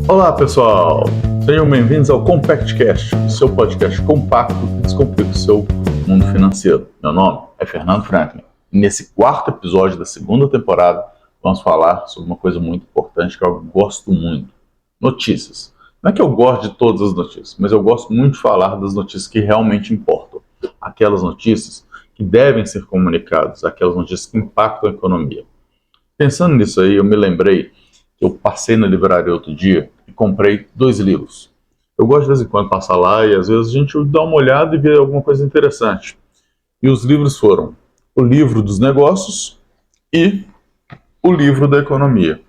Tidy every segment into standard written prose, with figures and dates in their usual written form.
Olá pessoal, sejam bem-vindos ao CompactCast, seu podcast compacto que descomplica o seu mundo financeiro. Meu nome é Fernando Franklin e nesse quarto episódio da segunda temporada vamos falar sobre uma coisa muito importante que eu gosto muito: notícias. Não é que eu gosto de todas as notícias, mas eu gosto muito de falar das notícias que realmente importam, aquelas notícias que devem ser comunicadas, aquelas notícias que impactam a economia. Pensando nisso aí, eu me lembrei que eu passei na livraria outro dia e comprei 2 livros. Eu gosto de vez em quando passar lá e às vezes a gente dá uma olhada e vê alguma coisa interessante. E os livros foram o livro dos negócios e o livro da economia.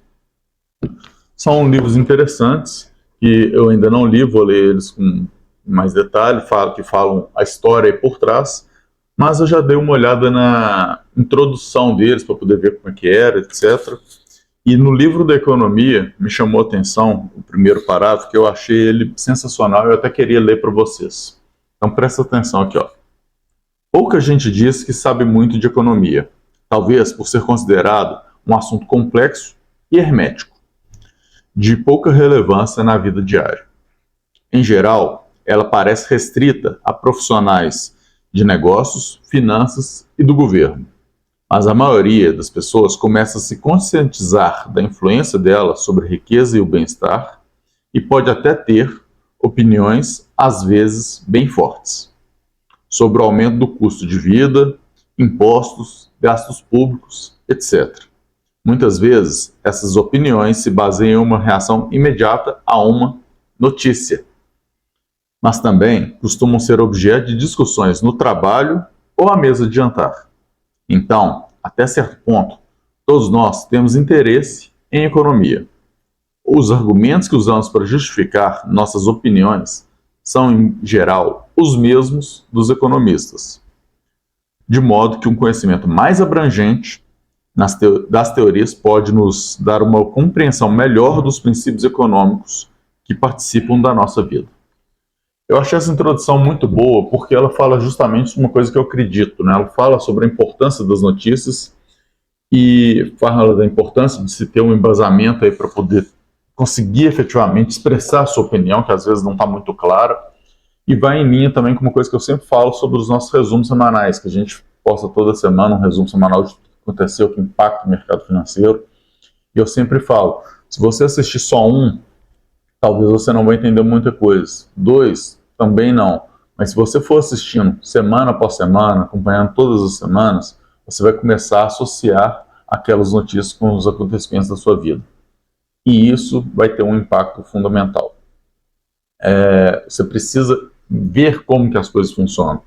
São livros interessantes que eu ainda não li, vou ler eles com mais detalhe, que falam a história aí por trás, mas eu já dei uma olhada na introdução deles para poder ver como é que era, etc. E no livro da economia me chamou a atenção o primeiro parágrafo, que eu achei ele sensacional e eu até queria ler para vocês. Então presta atenção aqui, ó. Pouca gente diz que sabe muito de economia, talvez por ser considerado um assunto complexo e hermético, de pouca relevância na vida diária. Em geral, ela parece restrita a profissionais de negócios, finanças e do governo. Mas a maioria das pessoas começa a se conscientizar da influência dela sobre a riqueza e o bem-estar e pode até ter opiniões, às vezes, bem fortes, sobre o aumento do custo de vida, impostos, gastos públicos, etc. Muitas vezes, essas opiniões se baseiam em uma reação imediata a uma notícia, mas também costumam ser objeto de discussões no trabalho ou à mesa de jantar. Então, até certo ponto, todos nós temos interesse em economia. Os argumentos que usamos para justificar nossas opiniões são, em geral, os mesmos dos economistas, de modo que um conhecimento mais abrangente das teorias pode nos dar uma compreensão melhor dos princípios econômicos que participam da nossa vida. Eu achei essa introdução muito boa porque ela fala justamente uma coisa que eu acredito, né? Ela fala sobre a importância das notícias e fala da importância de se ter um embasamento aí para poder conseguir efetivamente expressar a sua opinião, que às vezes não está muito clara, e vai em linha também com uma coisa que eu sempre falo sobre os nossos resumos semanais, que a gente posta toda semana um resumo semanal de tudo que aconteceu, que impacta o mercado financeiro, e eu sempre falo, se você assistir só um, talvez você não vai entender muita coisa. 2, também não. Mas se você for assistindo semana após semana, acompanhando todas as semanas, você vai começar a associar aquelas notícias com os acontecimentos da sua vida. E isso vai ter um impacto fundamental. Você precisa ver como que as coisas funcionam.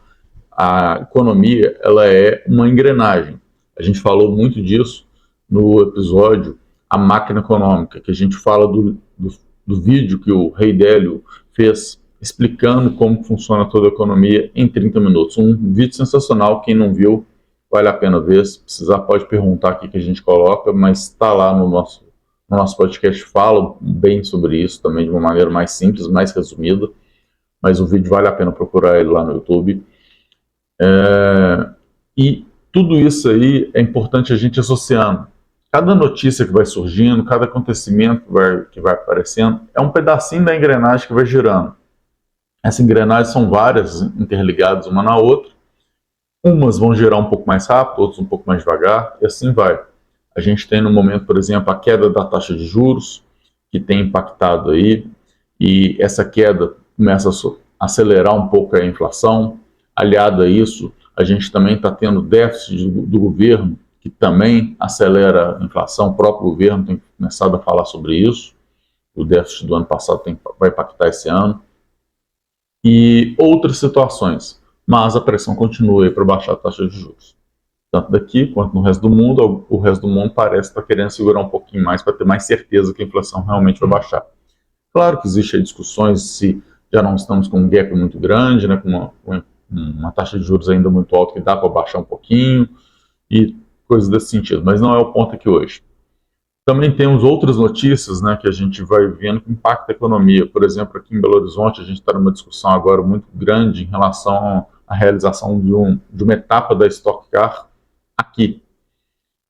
A economia, ela é uma engrenagem. A gente falou muito disso no episódio A Máquina Econômica, que a gente fala do vídeo que o Ray Dalio fez explicando como funciona toda a economia em 30 minutos. Um vídeo sensacional, quem não viu, vale a pena ver. Se precisar, pode perguntar aqui que a gente coloca, mas está lá no nosso podcast, fala bem sobre isso também de uma maneira mais simples, mais resumida, mas o vídeo vale a pena procurar ele lá no YouTube. E tudo isso aí é importante a gente associando. Cada notícia que vai surgindo, cada acontecimento que vai aparecendo, é um pedacinho da engrenagem que vai girando. Essas engrenagens são várias, interligadas uma na outra. Umas vão girar um pouco mais rápido, outras um pouco mais devagar, e assim vai. A gente tem no momento, por exemplo, a queda da taxa de juros, que tem impactado aí, e essa queda começa a acelerar um pouco a inflação. Aliado a isso, a gente também está tendo déficit do governo, que também acelera a inflação. O próprio governo tem começado a falar sobre isso. O déficit do ano passado vai impactar esse ano. E outras situações. Mas a pressão continua para baixar a taxa de juros. Tanto daqui quanto no resto do mundo. O resto do mundo parece estar querendo segurar um pouquinho mais para ter mais certeza que a inflação realmente vai baixar. Claro que existem discussões se já não estamos com um gap muito grande, né, com uma taxa de juros ainda muito alta que dá para baixar um pouquinho e coisas desse sentido, mas não é o ponto aqui hoje. Também temos outras notícias, né, que a gente vai vendo que impactam a economia. Por exemplo, aqui em Belo Horizonte, a gente está numa discussão agora muito grande em relação à realização de uma etapa da Stock Car aqui.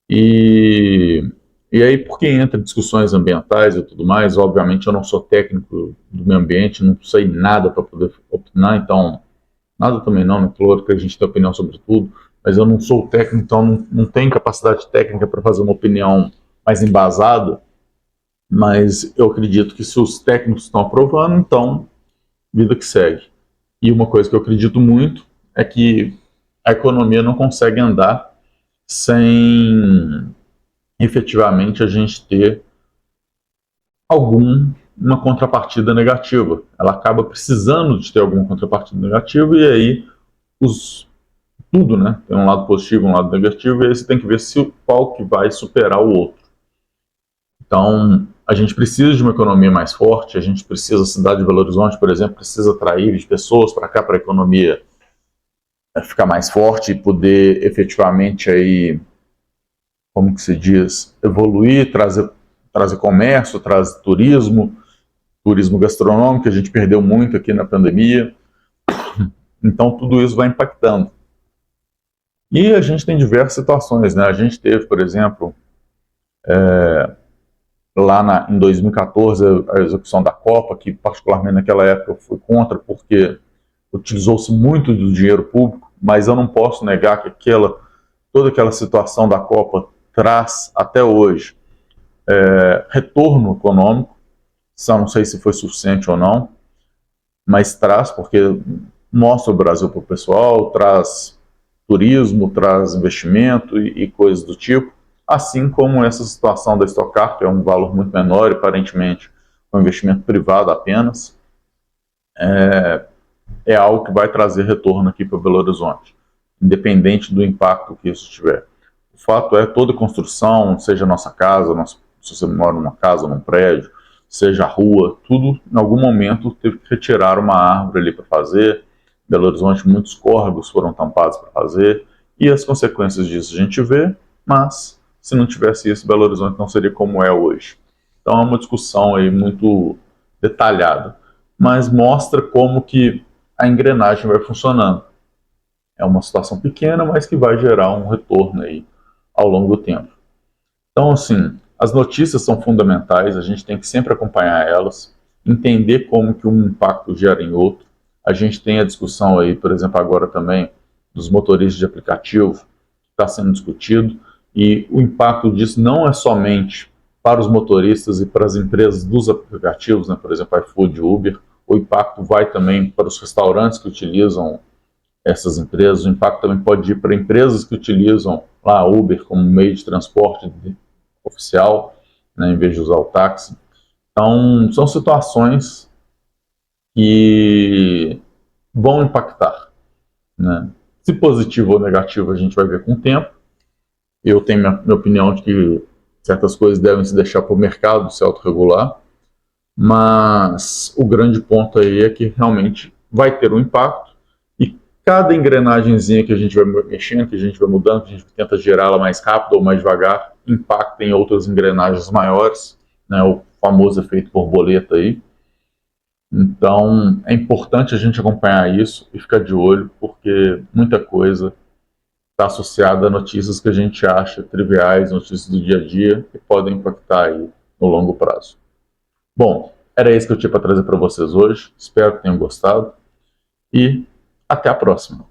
E E aí, porque entra discussões ambientais e tudo mais, obviamente eu não sou técnico do meio ambiente, não sei nada para poder opinar, então, nada também não, né? Claro que a gente tem opinião sobre tudo, mas eu não sou técnico, então não tenho capacidade técnica para fazer uma opinião mais embasada, mas eu acredito que se os técnicos estão aprovando, então, vida que segue. E uma coisa que eu acredito muito é que a economia não consegue andar sem efetivamente a gente ter alguma contrapartida negativa. Ela acaba precisando de ter alguma contrapartida negativa e aí tudo, né? Tem um lado positivo, um lado negativo, e aí você tem que ver qual que vai superar o outro. Então, a gente precisa de uma economia mais forte, a gente precisa, a cidade de Belo Horizonte, por exemplo, precisa atrair pessoas para cá, para a economia ficar mais forte e poder efetivamente aí, como que se diz, evoluir, trazer comércio, trazer turismo gastronômico, que a gente perdeu muito aqui na pandemia. Então, tudo isso vai impactando. E a gente tem diversas situações, né? A gente teve, por exemplo, em 2014, a execução da Copa, que particularmente naquela época eu fui contra, porque utilizou-se muito do dinheiro público, mas eu não posso negar que toda aquela situação da Copa traz, até hoje, retorno econômico. Só não sei se foi suficiente ou não, mas traz, porque mostra o Brasil para o pessoal, traz turismo, traz investimento e coisas do tipo, assim como essa situação da Stock Car, que é um valor muito menor e aparentemente um investimento privado apenas, é algo que vai trazer retorno aqui para Belo Horizonte, independente do impacto que isso tiver. O fato é, toda construção, seja nossa casa, se você mora numa casa, num prédio, seja a rua, tudo em algum momento teve que retirar uma árvore ali para fazer. Belo Horizonte, muitos córregos foram tampados para fazer, e as consequências disso a gente vê, mas se não tivesse isso, Belo Horizonte não seria como é hoje. Então é uma discussão aí muito detalhada, mas mostra como que a engrenagem vai funcionando. É uma situação pequena, mas que vai gerar um retorno aí ao longo do tempo. Então, assim, as notícias são fundamentais, a gente tem que sempre acompanhar elas, entender como que um impacto gera em outro. A gente tem a discussão aí, por exemplo, agora também, dos motoristas de aplicativo, que está sendo discutido, e o impacto disso não é somente para os motoristas e para as empresas dos aplicativos, né, por exemplo, iFood, Uber, o impacto vai também para os restaurantes que utilizam essas empresas, o impacto também pode ir para empresas que utilizam lá a Uber como meio de transporte oficial, né, em vez de usar o táxi. Então, são situações que vão impactar, né? Se positivo ou negativo a gente vai ver com o tempo. Eu tenho minha opinião de que certas coisas devem se deixar para o mercado se autorregular, mas o grande ponto aí é que realmente vai ter um impacto e cada engrenagemzinha que a gente vai mexendo, que a gente vai mudando, que a gente tenta gerá-la mais rápido ou mais devagar, impacta em outras engrenagens maiores, né, o famoso efeito borboleta aí. Então é importante a gente acompanhar isso e ficar de olho, porque muita coisa está associada a notícias que a gente acha triviais, notícias do dia a dia, que podem impactar aí no longo prazo. Bom, era isso que eu tinha para trazer para vocês hoje. Espero que tenham gostado e até a próxima.